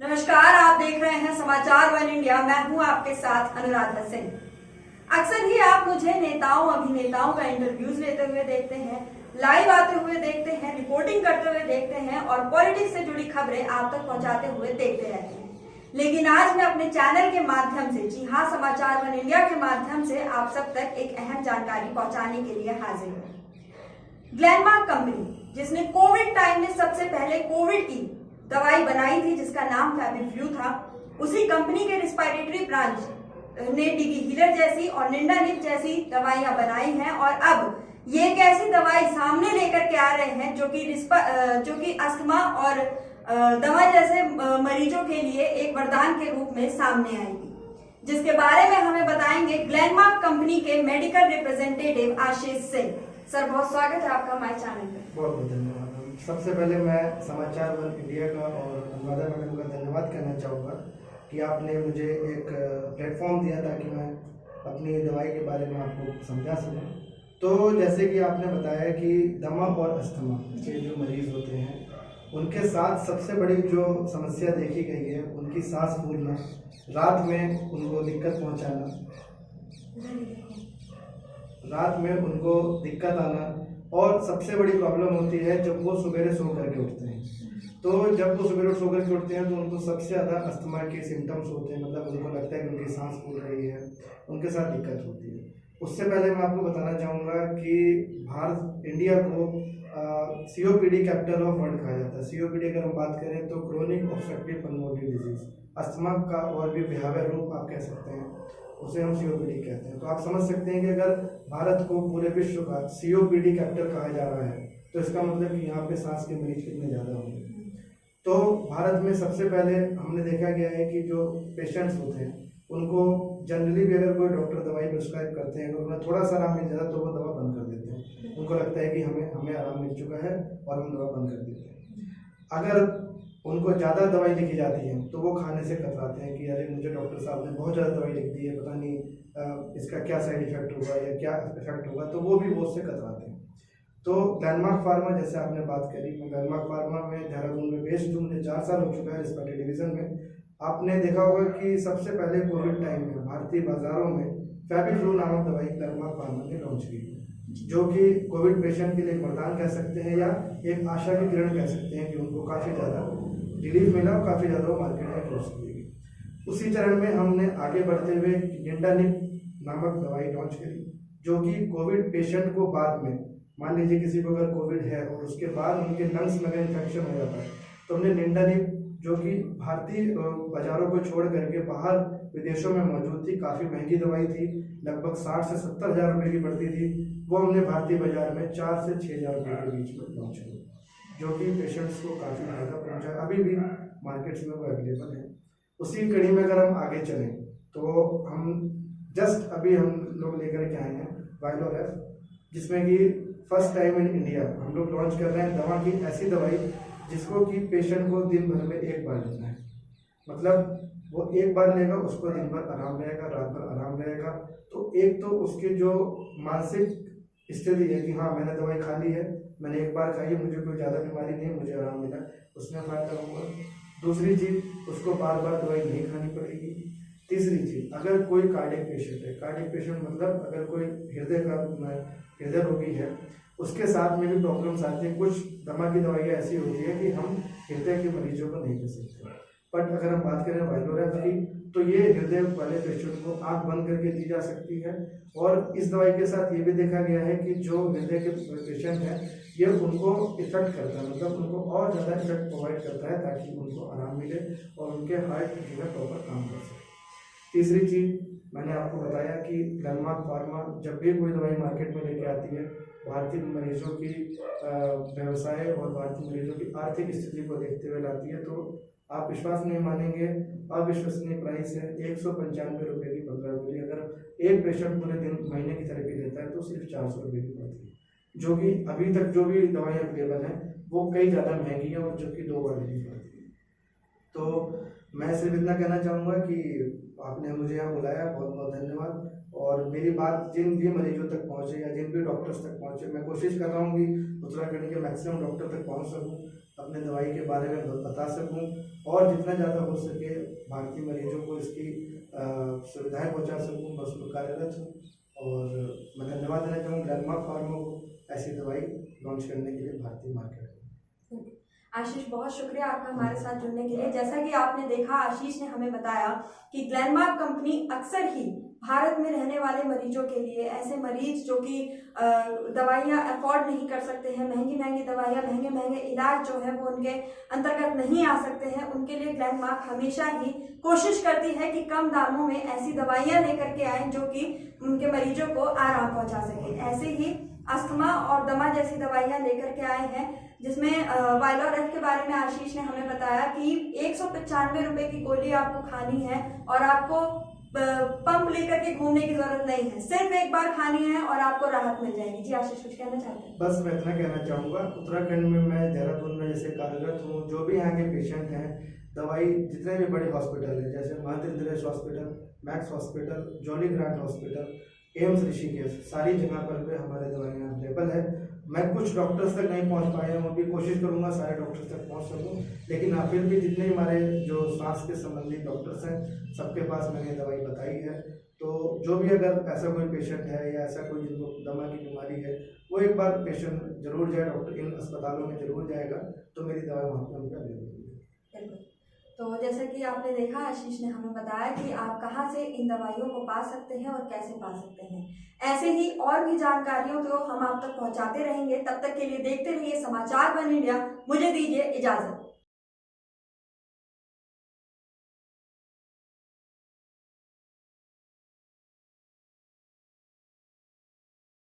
नमस्कार, आप देख रहे हैं समाचार वन इंडिया। मैं हूं आपके साथ अनुराधा सिंह। अक्सर ही आप मुझे नेताओं अभिनेताओं का इंटरव्यूज लेते हुए देखते हैं, लाइव आते हुए देखते हैं, रिपोर्टिंग करते हुए देखते हैं और पॉलिटिक्स से जुड़ी खबरें आप तक पहुंचाते हुए देखते रहते हैं। लेकिन आज मैं अपने चैनल के माध्यम से, जी हाँ, समाचार वन इंडिया के माध्यम से आप सब तक एक अहम जानकारी पहुंचाने के लिए हाजिर हूँ। ग्लेनमार्क कंपनी, जिसने कोविड टाइम में सबसे पहले कोविड की दवाई बनाई थी, जिसका नाम फैबिफ्लू था, उसी कंपनी के रिस्पायरेटरी ब्रांच ने डिगिहिलर जैसी और निंडानिप जैसी दवाइयां बनाई हैं और अब ये एक ऐसी दवाई सामने लेकर के आ रहे हैं जो कि अस्थमा और दमा जैसे मरीजों के लिए एक वरदान के रूप में सामने आएगी, जिसके बारे में हमें बताएंगे ग्लेनमार्क कंपनी के medical representative Ashish Singh. Sir, बहुत स्वागत है आपका हमारे चैनल पे। बहुत बहुत धन्यवाद। सबसे पहले मैं समाचार वन इंडिया का और अनुराधा मैडम का धन्यवाद करना चाहूँगा कि आपने मुझे एक प्लेटफॉर्म दिया ताकि मैं अपनी दवाई के बारे में आपको समझा सकूँ। तो जैसे कि आपने बताया कि दमा और अस्थमा के जो मरीज़ होते हैं उनके साथ सबसे बड़ी जो समस्या देखी गई है उनकी सांस फूलना, रात में उनको दिक्कत पहुँचाना, रात में उनको दिक्कत आना, और सबसे बड़ी प्रॉब्लम होती है जब वो सवेरे सो करके उठते हैं। तो जब वो सवेरे सो करके उठते हैं तो उनको सबसे ज़्यादा अस्थमा के सिम्टम्स होते हैं, मतलब उनको लगता है कि उनकी सांस फूल रही है, उनके साथ दिक्कत होती है। उससे पहले मैं आपको बताना चाहूँगा कि भारत, इंडिया को COPD कैपिटल ऑफ वर्ल्ड कहा जाता है। COPD अगर हम बात करें तो chronic obstructive pulmonary disease, asthma का और भी भयावह रूप आप कह सकते हैं, उसे हम COPD कहते हैं। तो आप समझ सकते हैं कि अगर भारत को पूरे विश्व का COPD कैपिटल कहा जा रहा है तो इसका मतलब कि यहाँ पे सांस के मरीज कितने ज़्यादा होंगे। तो भारत में सबसे पहले हमने देखा गया है कि जो पेशेंट्स होते हैं उनको जनरली भी अगर कोई डॉक्टर दवाई प्रिस्क्राइब करते हैं तो उन्हें थोड़ा सा आराम मिल जाता तो वो दवा बंद कर देते हैं। उनको लगता है कि हमें आराम मिल चुका है और हम दवा बंद कर देते हैं। अगर उनको ज़्यादा दवाई लिखी जाती है तो वो खाने से कतराते हैं कि अरे मुझे डॉक्टर साहब ने बहुत ज़्यादा दवाई लिख दी है, पता नहीं इसका क्या साइड इफेक्ट होगा या क्या इफेक्ट होगा, तो वो भी बहुत से कतराते हैं। तो ग्लेनमार्क फार्मा, जैसे आपने बात करी, मैं ग्लेनमार्क फार्मा में देहरादून में बेस्ड हूँ, मुझे 4 साल हो चुका है रिस्पायरेटरी डिवीज़न में। आपने देखा होगा कि सबसे पहले कोविड टाइम में भारतीय बाज़ारों में फैबिफ्लू नामक दवाई ग्लेनमार्क फार्मा ने लॉन्च की, जो कि कोविड पेशेंट के लिए एक वरदान कह सकते हैं या एक आशा की किरण कह सकते हैं कि उनको काफ़ी ज़्यादा रिलीफ मिला और काफ़ी ज़्यादा वो मार्केट में लॉन्च की गई। उसी चरण में हमने आगे बढ़ते हुए निंडानिप नामक दवाई लॉन्च करी, जो कि कोविड पेशेंट को बाद में, मान लीजिए किसी को अगर कोविड है और उसके बाद उनके लंग्स में अगर इन्फेक्शन हो जाता है तो हमने निंडानिप, जो कि भारतीय बाज़ारों को छोड़ करके बाहर विदेशों में मौजूद थी, काफ़ी महंगी दवाई थी, लगभग 60 से 70 हज़ार रुपये की पड़ती थी, वो हमने भारतीय बाजार में 4 से 6 हज़ार रुपये के बीच में लॉन्च की, जो कि पेशेंट्स को काफ़ी फायदा पहुंचा। अभी भी मार्केट्स में वो अवेलेबल है। उसी कड़ी में अगर हम आगे चलें तो हम जस्ट अभी हम लोग लेकर के आए हैं वाइलोरेफ, जिसमें कि फर्स्ट टाइम इन इंडिया हम लोग लॉन्च कर रहे हैं दवा की, ऐसी दवाई जिसको कि पेशेंट को दिन भर में एक बार लेना है। मतलब वो एक बार लेगा, उसको दिन भर आराम रहेगा, रात भर आराम रहेगा। तो एक तो उसकी जो मानसिक स्थिति है कि हाँ मैंने दवाई खा ली है, मैंने एक बार खाई, मुझे कोई ज़्यादा बीमारी नहीं, मुझे आराम मिला, उसमें फ़ायदा होगा। दूसरी चीज़, उसको बार बार दवाई नहीं खानी पड़ेगी। तीसरी चीज़, अगर कोई कार्डियक पेशेंट है, कार्डियक पेशेंट मतलब अगर कोई हृदय रोगी है, उसके साथ में भी प्रॉब्लम्स आती हैं। कुछ दमा की दवाइयाँ ऐसी होती है कि हम हृदय के मरीजों को नहीं दे सकते, बट अगर हम बात करें वाइलोरेफ की तो ये हृदय वाले पेशेंट को आंख बंद करके दी जा सकती है। और इस दवाई के साथ ये भी देखा गया है कि जो हृदय के पेशेंट हैं ये उनको इफेक्ट करता है, मतलब उनको और ज़्यादा इफेक्ट प्रोवाइड करता है ताकि उनको आराम मिले और उनके हार्ट जो है प्रॉपर काम कर सके। तीसरी चीज़ मैंने आपको बताया कि ग्लेनमार्क फार्मा जब भी कोई दवाई मार्केट में लेके आती है, भारतीय मरीजों की व्यवसाय और भारतीय मरीजों की आर्थिक स्थिति को देखते हुए लाती है। तो आप विश्वास नहीं मानेंगे, अविश्वसनीय प्राइस है, 195 रुपये की 15 गोली। अगर एक पेशेंट पूरे दिन महीने की थेरेपी लेता है तो सिर्फ 400 रुपये की पड़ती है, जो कि अभी तक जो भी दवाइयाँ अवेलेबल हैं वो कई ज़्यादा महंगी है और जबकि 2 बार लेनी पड़ती है। तो मैं सिर्फ इतना कहना चाहूँगा कि आपने मुझे यहाँ बुलाया, बहुत बहुत धन्यवाद। और मेरी बात जिन भी मरीजों तक पहुँचे या जिन भी डॉक्टर्स तक पहुँचे, मैं कोशिश कर रहा हूँ कि उत्तराखंड के मैक्सिमम डॉक्टर तक पहुँच सकूँ अपने दवाई के बारे में बता सकूं और जितना ज़्यादा हो सके भारतीय मरीजों को इसकी सुविधाएं पहुंचा सकूं, मैं उसमें कार्यरत हूं। और मैं धन्यवाद देना चाहूँगा ग्लेनमार्क फार्मा को ऐसी दवाई लॉन्च करने के लिए भारतीय मार्केट में। आशीष, बहुत शुक्रिया आपका हमारे साथ जुड़ने के लिए। जैसा कि आपने देखा, आशीष ने हमें बताया कि ग्लेनमार्क कंपनी अक्सर ही भारत में रहने वाले मरीजों के लिए, ऐसे मरीज जो कि दवाइयाँ अफोर्ड नहीं कर सकते हैं, महंगी महंगी दवाइयाँ, महंगे महंगे इलाज जो है वो उनके अंतर्गत नहीं आ सकते हैं, उनके लिए ग्लेनमार्क हमेशा ही कोशिश करती है कि कम दामों में ऐसी दवाइयाँ लेकर के आए जो कि उनके मरीजों को आराम पहुँचा सके। ऐसे ही अस्थमा और दमा जैसी दवाइयाँ लेकर के आए हैं, जिसमें वायलोरेफ के बारे में आशीष ने हमें बताया कि 195 रुपए की गोली आपको खानी है और आपको पंप लेकर के घूमने की जरूरत नहीं है, सिर्फ एक बार खानी है और आपको राहत मिल जाएगी। जी आशीष, कुछ कहना चाहते हैं? बस मैं इतना कहना चाहूँगा, उत्तराखंड में मैं देहरादून में जैसे कार्यरत हूँ, जो भी यहाँ के पेशेंट हैं, दवाई जितने भी बड़े हॉस्पिटल हैं जैसे Mahant Indresh hospital, Max hospital, Jolly Grant hospital, AIIMS Rishikesh, सारी जगह पर पे हमारे दवाइयाँ अवेलेबल है। मैं कुछ डॉक्टर्स तक नहीं पहुंच पाया हूँ, अभी कोशिश करूंगा सारे डॉक्टर्स तक पहुंच सकूं, लेकिन हाँ फिर भी जितने हमारे जो सांस के संबंधित डॉक्टर्स हैं सबके पास मैंने दवाई बताई है। तो जो भी अगर ऐसा कोई पेशेंट है या ऐसा कोई जिनको दमा की बीमारी है, वो एक बार पेशेंट जरूर जाए, डॉक्टर इन अस्पतालों में जरूर जाएगा, तो मेरी दवाई वहाँ पर उनका अवेलेबल है। तो जैसा कि आपने देखा, आशीष ने हमें बताया कि आप कहां से इन दवाइयों को पा सकते हैं और कैसे पा सकते हैं। ऐसे ही और भी जानकारियों को हम आप तक पहुंचाते रहेंगे। तब तक के लिए देखते रहिए समाचार वन इंडिया। मुझे दीजिए इजाजत।